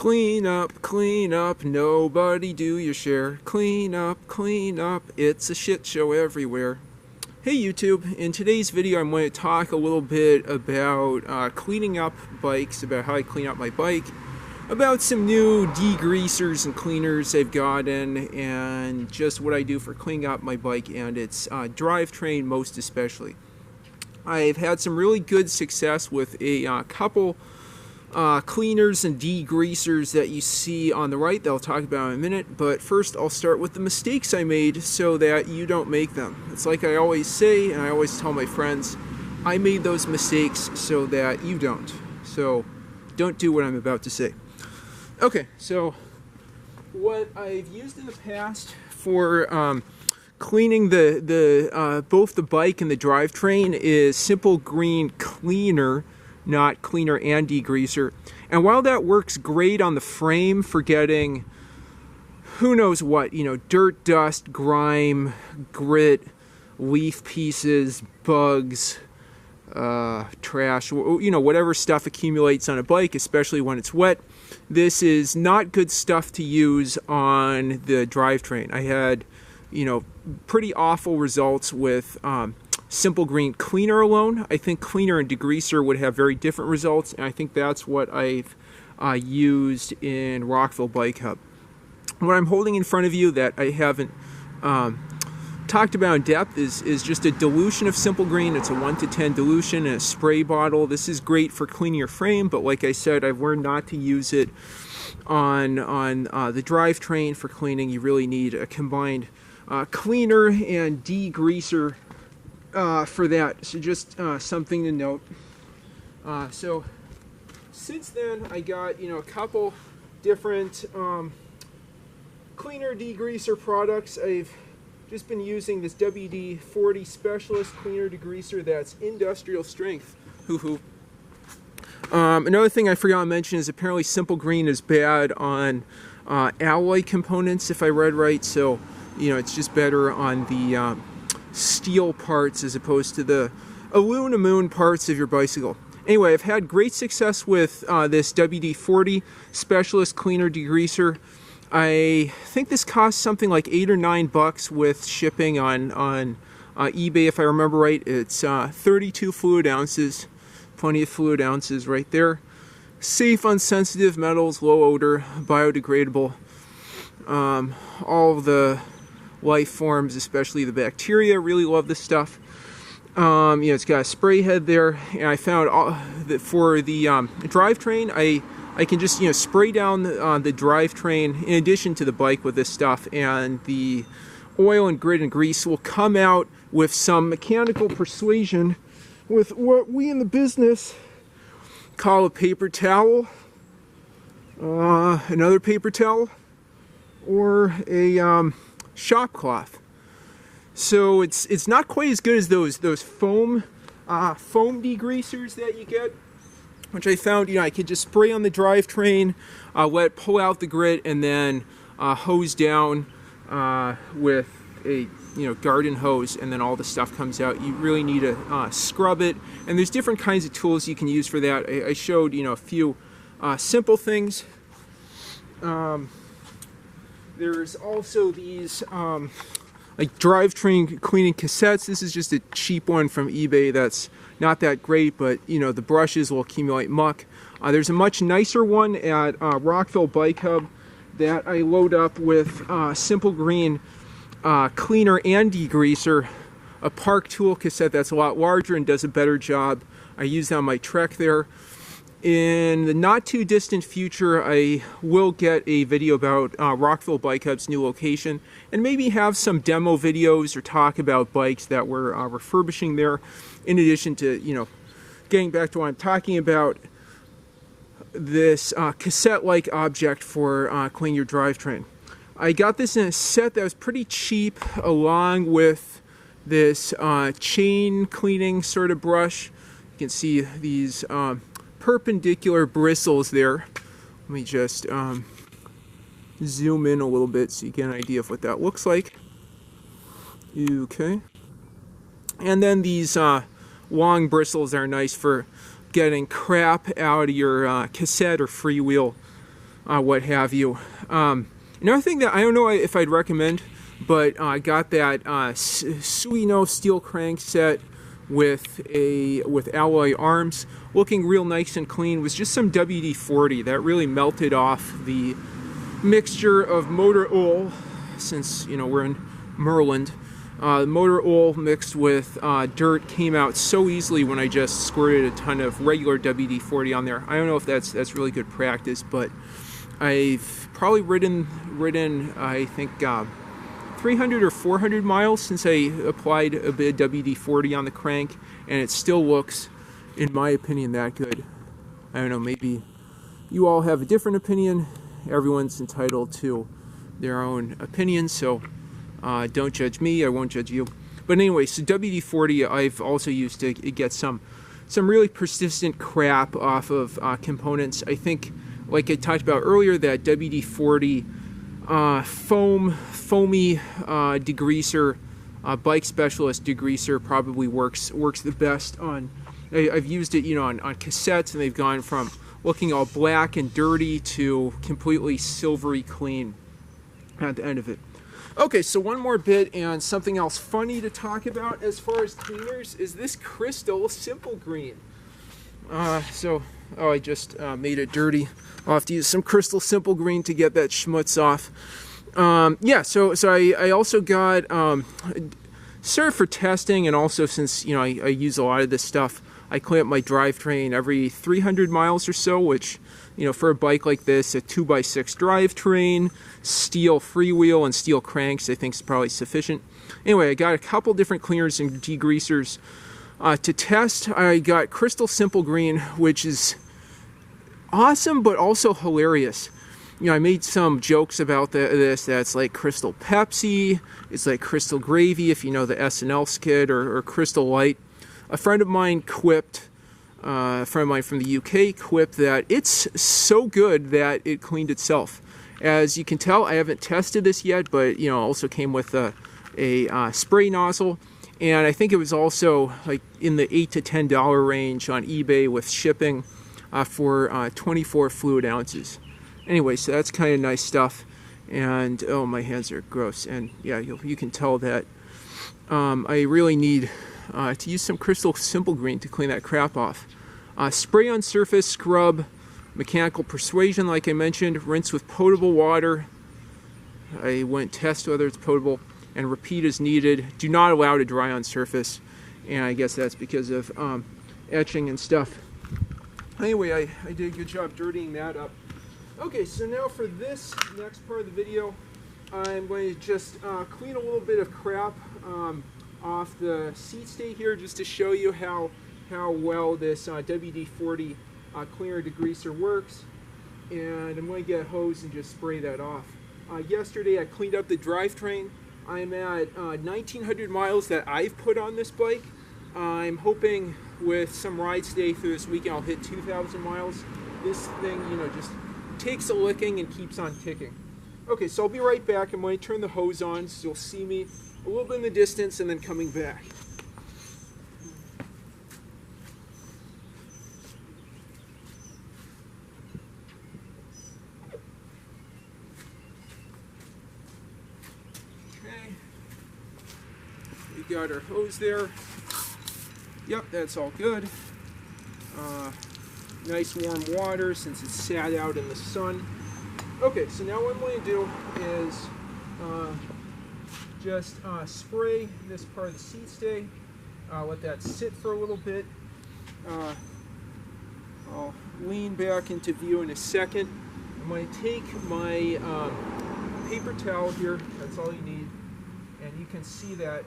Clean up, nobody do your share. Clean up, it's a shit show everywhere. Hey YouTube, in today's video I'm going to talk a little bit about cleaning up bikes, about how I clean up my bike, about some new degreasers and cleaners I've gotten, and just what I do for cleaning up my bike and its drivetrain most especially. I've had some really good success with a couple cleaners and degreasers that you see on the right that I'll talk about in a minute, but first I'll start with the mistakes I made so that you don't make them. It's like I always say, and I always tell my friends, I made those mistakes so that you don't. So don't do what I'm about to say. Okay, so what I've used in the past for cleaning both the bike and the drivetrain is Simple Green Cleaner, not cleaner and degreaser. And while that works great on the frame for getting who knows what, you know, dirt, dust, grime, grit, leaf pieces, bugs, trash, you know, whatever stuff accumulates on a bike, especially when it's wet, this is not good stuff to use on the drivetrain. I had, you know, pretty awful results with Simple Green Cleaner alone. I think cleaner and degreaser would have very different results, and I think that's what I've used in Rockville Bike Hub. What I'm holding in front of you that I haven't talked about in depth is just a dilution of Simple Green. It's a 1:10 dilution in a spray bottle. This is great for cleaning your frame, but like I said, I've learned not to use it on the drivetrain for cleaning. You really need a combined cleaner and degreaser for that. So just something to note. So since then I got, you know, a couple different cleaner degreaser products. I've just been using this WD-40 Specialist Cleaner Degreaser that's industrial strength. Hoo-hoo. Another thing I forgot to mention is apparently Simple Green is bad on alloy components, if I read right. So, you know, it's just better on the steel parts as opposed to the aluminum parts of your bicycle. Anyway, I've had great success with this WD-40 Specialist Cleaner Degreaser. I think this costs something like $8 or $9 with shipping on eBay, if I remember right. It's 32 fluid ounces, plenty of fluid ounces right there. Safe on sensitive metals, low odor, biodegradable. All of the life forms, especially the bacteria, really love this stuff. You know, it's got a spray head there, and I found that for the drivetrain, I can just, you know, spray down the drivetrain in addition to the bike with this stuff, and the oil and grit and grease will come out with some mechanical persuasion with what we in the business call a paper towel, another paper towel, or a shop cloth. So it's not quite as good as those foam degreasers that you get, which I found, you know, I could just spray on the drivetrain, let it pull out the grit, and then hose down with a, you know, garden hose, and then all the stuff comes out. You really need to scrub it, and there's different kinds of tools you can use for that. I showed, you know, a few simple things. There's also these like drivetrain cleaning cassettes. This is just a cheap one from eBay that's not that great, but, you know, the brushes will accumulate muck. There's a much nicer one at Rockville Bike Hub that I load up with Simple Green Cleaner and Degreaser, a Park Tool cassette that's a lot larger and does a better job. I use that on my Trek there. In the not too distant future, I will get a video about Rockville Bike Hub's new location, and maybe have some demo videos or talk about bikes that we're refurbishing there, in addition to, you know, getting back to what I'm talking about, this cassette-like object for cleaning your drivetrain. I got this in a set that was pretty cheap, along with this chain cleaning sort of brush. You can see these perpendicular bristles there. Let me just zoom in a little bit so you get an idea of what that looks like. Okay. And then these long bristles are nice for getting crap out of your cassette or freewheel what have you. Another thing that I don't know if I'd recommend, but I got that Suino steel crank set with alloy arms, looking real nice and clean. Was just some WD-40 that really melted off the mixture of motor oil, since we're in Maryland. Motor oil mixed with dirt came out so easily when I just squirted a ton of regular WD-40 on there. I don't know if that's really good practice, but I've probably ridden I think 300 or 400 miles since I applied a bit of WD-40 on the crank, and it still looks, in my opinion, that good. I don't know, maybe you all have a different opinion. Everyone's entitled to their own opinion, so don't judge me, I won't judge you. But anyway, so WD-40 I've also used to get some really persistent crap off of components. I think, like I talked about earlier, that WD-40 foamy degreaser, bike specialist degreaser probably works the best on. I've used it, on cassettes, and they've gone from looking all black and dirty to completely silvery clean at the end of it. Okay, so one more bit and something else funny to talk about as far as cleaners is this Crystal Simple Green. I just made it dirty. I'll have to use some Crystal Simple Green to get that schmutz off. So I also got, sort of for testing, and also since, I use a lot of this stuff, I clean up my drivetrain every 300 miles or so, which, for a bike like this, a 2x6 drivetrain, steel freewheel, and steel cranks, I think is probably sufficient. Anyway, I got a couple different cleaners and degreasers to test. I got Crystal Simple Green, which is awesome, but also hilarious. I made some jokes about this, that's like Crystal Pepsi, it's like Crystal Gravy, if you know the SNL skit, or Crystal Light. A friend of mine quipped, a friend of mine from the UK quipped that it's so good that it cleaned itself. As you can tell, I haven't tested this yet, but also came with a spray nozzle, and I think it was also like in the $8 to $10 range on eBay with shipping for 24 fluid ounces. Anyway, so that's kind of nice stuff, and oh, my hands are gross, and yeah, you can tell that I really need to use some Crystal Simple Green to clean that crap off. Spray on surface, scrub, mechanical persuasion, like I mentioned, rinse with potable water. I went test whether it's potable, and repeat as needed. Do not allow to dry on surface, and I guess that's because of etching and stuff. Anyway, I did a good job dirtying that up. Okay, so now for this next part of the video, I'm going to just clean a little bit of crap off the seat stay here, just to show you how well this WD-40 cleaner degreaser works. And I'm going to get a hose and just spray that off. Yesterday I cleaned up the drivetrain. I'm at 1,900 miles that I've put on this bike. I'm hoping with some rides today through this weekend I'll hit 2,000 miles. This thing, just takes a licking and keeps on ticking. Okay, so I'll be right back. I'm going to turn the hose on so you'll see me a little bit in the distance and then coming back. Okay, we got our hose there. Yep, that's all good. Nice warm water since it's sat out in the sun. Okay, so now what I'm going to do is just spray this part of the seat stay, let that sit for a little bit. I'll lean back into view in a second. I'm going to take my paper towel here, that's all you need, and you can see that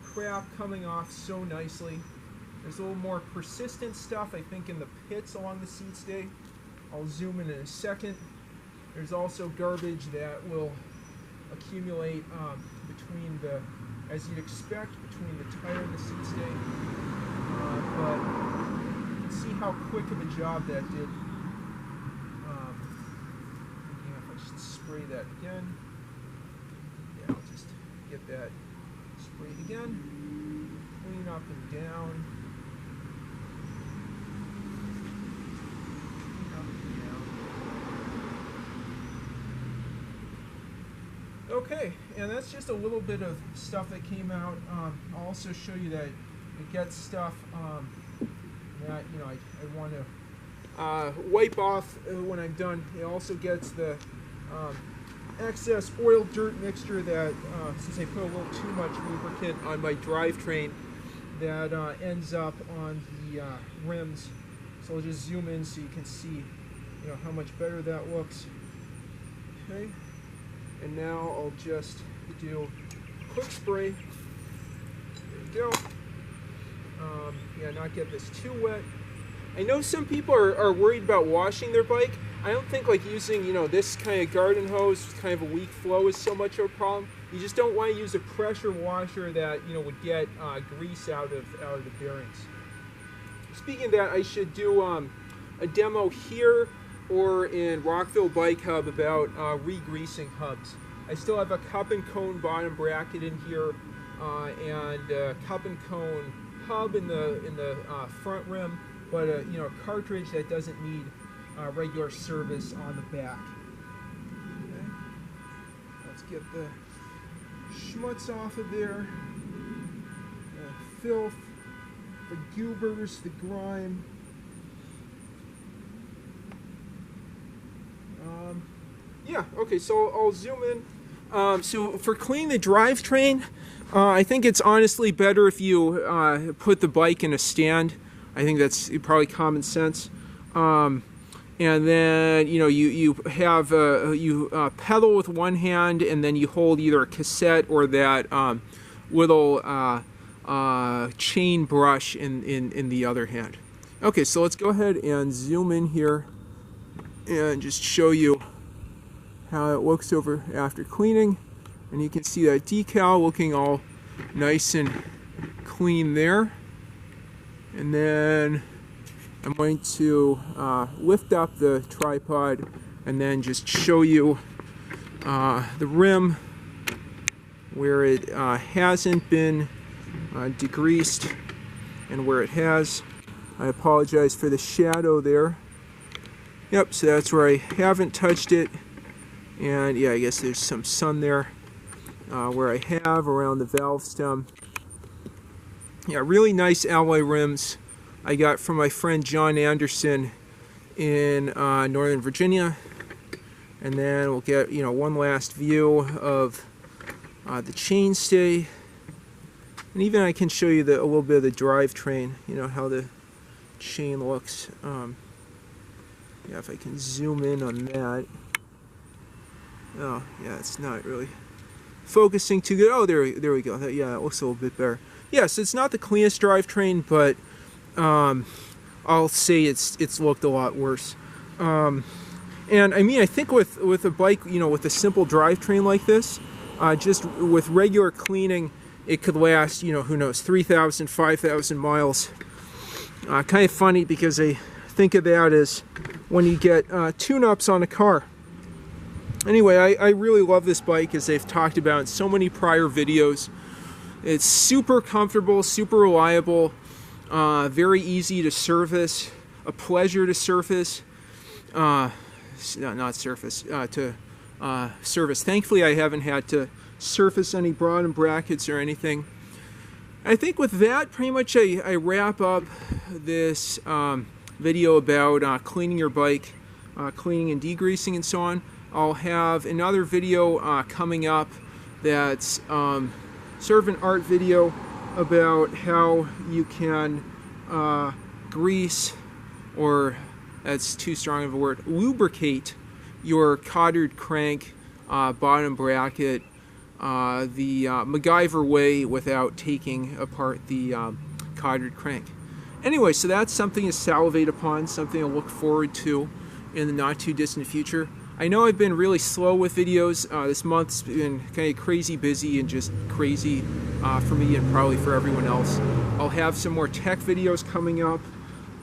crap coming off so nicely. There's a little more persistent stuff, I think, in the pits along the seat stay. I'll zoom in a second. There's also garbage that will accumulate between the, as you'd expect, between the tire and the seat stay. But you can see how quick of a job that did. Thinking if I should spray that again. Yeah, I'll just get that sprayed again. Clean up and down. Okay, and that's just a little bit of stuff that came out. I'll also show you that it gets stuff that I want to wipe off when I'm done. It also gets the excess oil dirt mixture that, since I put a little too much lubricant on my drivetrain, that ends up on the rims. So I'll just zoom in so you can see, how much better that looks. Okay, and now I'll just do a quick spray. There you go. Yeah, not get this too wet. I know some people are worried about washing their bike. I don't think like using, this kind of garden hose, kind of a weak flow is so much of a problem. You just don't want to use a pressure washer that, would get grease out of the bearings. Speaking of that, I should do a demo here or in Rockville Bike Hub about re-greasing hubs. I still have a cup and cone bottom bracket in here and a cup and cone hub in the front rim, but a cartridge that doesn't need regular service on the back. Okay. Let's get the schmutz off of there, the filth, the goobers, the grime. Yeah, okay, so I'll zoom in. So for cleaning the drivetrain, I think it's honestly better if you put the bike in a stand. I think that's probably common sense. And then you have you pedal with one hand, and then you hold either a cassette or that little chain brush in the other hand. Okay, so let's go ahead and zoom in here and just show you how it looks over after cleaning. And you can see that decal looking all nice and clean there. And then I'm going to lift up the tripod and then just show you the rim where it hasn't been degreased and where it has. I apologize for the shadow there. Yep, so that's where I haven't touched it. And yeah, I guess there's some sun there where I have around the valve stem. Yeah, really nice alloy rims I got from my friend John Anderson in Northern Virginia. And then we'll get one last view of the chainstay, and even I can show you a little bit of the drivetrain. How the chain looks. Yeah, if I can zoom in on that. Oh yeah, it's not really focusing too good. Oh, there we go. Yeah, it looks a little bit better. Yeah, so it's not the cleanest drivetrain, but I'll say it's looked a lot worse. And I mean, I think with a bike, with a simple drivetrain like this, just with regular cleaning, it could last, who knows, 3,000, 5,000 miles. Kind of funny because I think of that as when you get tune-ups on a car. Anyway, I really love this bike, as they've talked about in so many prior videos. It's super comfortable, super reliable, very easy to service, a pleasure to service. To service. Thankfully, I haven't had to surface any bottom brackets or anything. I think with that, pretty much I wrap up this video about cleaning your bike, cleaning and degreasing and so on. I'll have another video coming up that's sort of an art video about how you can grease, or that's too strong of a word, lubricate your cothered crank bottom bracket the MacGyver way without taking apart the cothered crank. Anyway, so that's something to salivate upon, something to look forward to in the not too distant future. I know I've been really slow with videos. This month's been kind of crazy busy and just crazy for me and probably for everyone else. I'll have some more tech videos coming up.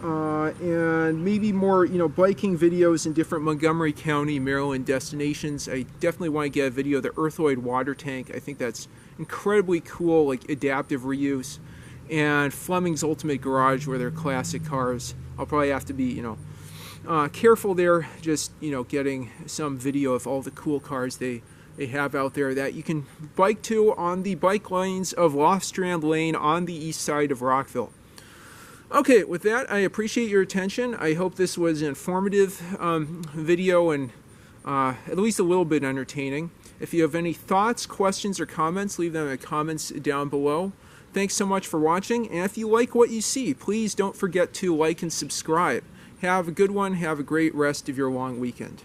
And maybe more, biking videos in different Montgomery County, Maryland destinations. I definitely want to get a video of the Earthloid water tank. I think that's incredibly cool, like adaptive reuse. And Fleming's Ultimate Garage, where they're classic cars. I'll probably have to be, careful there, just, getting some video of all the cool cars they they have out there that you can bike to on the bike lanes of Loft Strand Lane on the east side of Rockville. Okay, with that, I appreciate your attention. I hope this was an informative video and at least a little bit entertaining. If you have any thoughts, questions, or comments, leave them in the comments down below. Thanks so much for watching, and if you like what you see, please don't forget to like and subscribe. Have a good one. Have a great rest of your long weekend.